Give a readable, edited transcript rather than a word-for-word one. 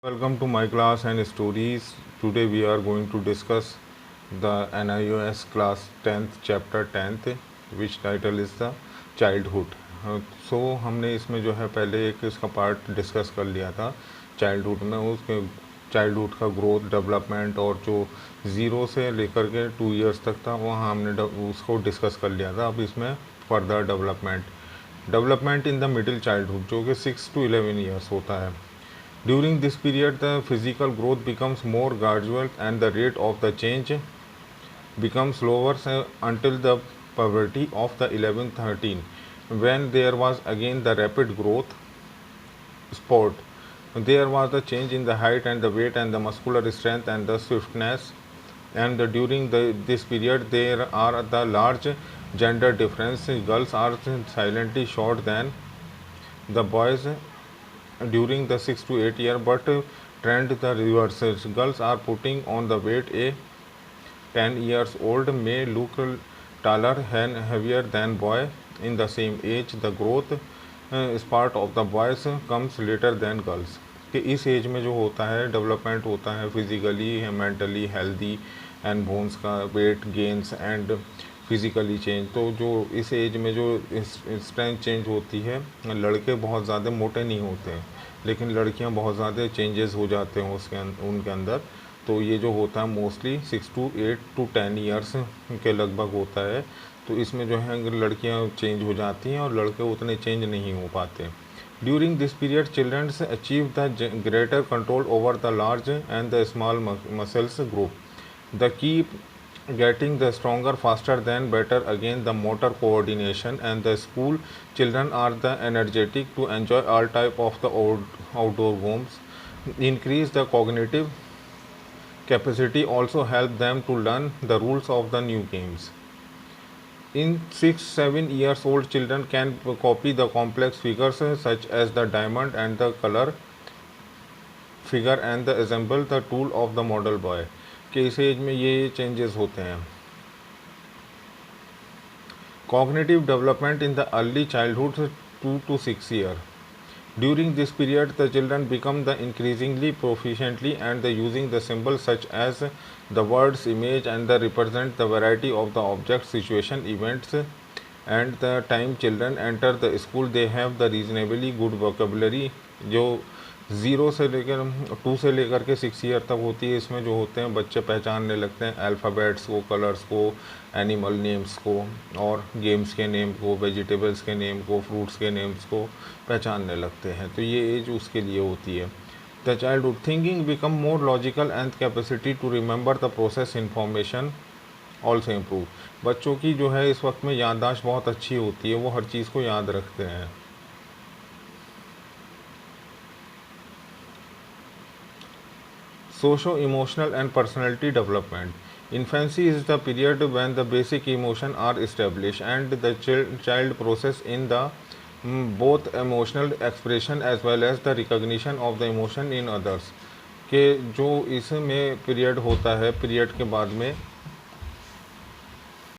Welcome to my class and stories. Today we are going to discuss the NIOS class 10th chapter 10th which title is the childhood. So हमने इसमें जो है पहले एक इसका part discuss कर लिया था चाइल्डहुड में, उसके चाइल्डहुड का ग्रोथ डेवलपमेंट और जो ज़ीरो से लेकर के 2 इयर्स तक था वहाँ हमने उसको डिस्कस कर लिया था. अब इसमें further development in the middle childhood जो कि 6 to 11 ईयर्स होता है. During this period, the physical growth becomes more gradual and the rate of the change becomes lower until the puberty of the 11-13, when there was again the rapid growth spurt. There was the change in the height and the weight and the muscular strength and the swiftness. And during this period, there are the large gender difference. Girls are silently short than the boys during the 6 to 8 year, but trend the reverses. Girls are putting on the weight. A 10 years old may look taller and heavier than boy in the same age. The growth spurt of the boys comes later than girls. कि इस as में जो होता है development होता है physically mentally healthy and bones का weight gains and physically change. तो जो इस एज में जो स्ट्रेंथ चेंज होती है, लड़के बहुत ज़्यादा मोटे नहीं होते हैं लेकिन लड़कियां बहुत ज़्यादा चेंजेस हो जाते हैं उनके अंदर. तो ये जो होता है मोस्टली 6 to 8 to 10 ईयर्स के लगभग होता है. तो इसमें जो है लड़कियां चेंज हो जाती हैं और लड़के उतने चेंज नहीं हो पाते. During this period childrens achieve the greater control over the large and the small muscles group. The key getting the stronger faster than better again the motor coordination. And the school children are the energetic to enjoy all type of the outdoor games. Increase the cognitive capacity, also help them to learn the rules of the new games. In 6-7 years old children can copy the complex figures such as the diamond and the color figure and the assemble the tool of the model boy. कि इस as में ये changes होते हैं. Cognitive development in the early childhood 2 to 6 year. During this period the children become the increasingly proficiently and the using the symbol such as the words image and the represent the variety of the object situation events. And the time children enter the school they have the reasonably good vocabulary. जो 0 से लेकर 2 से लेकर के 6 year तक होती है, इसमें जो होते हैं बच्चे पहचानने लगते हैं अल्फ़ाबेट्स को, कलर्स को, एनिमल नेम्स को और गेम्स के नेम को, वेजिटेबल्स के नेम को, फ्रूट्स के नेम्स को पहचानने लगते हैं. तो ये एज उसके लिए होती है. The childhood thinking become more logical and capacity to remember the process information also improve. बच्चों की जो है इस वक्त में याददाश्त बहुत अच्छी होती है, वो हर चीज़ को याद रखते हैं. Socio-emotional and personality development. Infancy is the period when the basic emotions are established and the child process in the both emotional expression as well as the recognition of the emotion in others. के जो इसमें period होता है, period के बाद में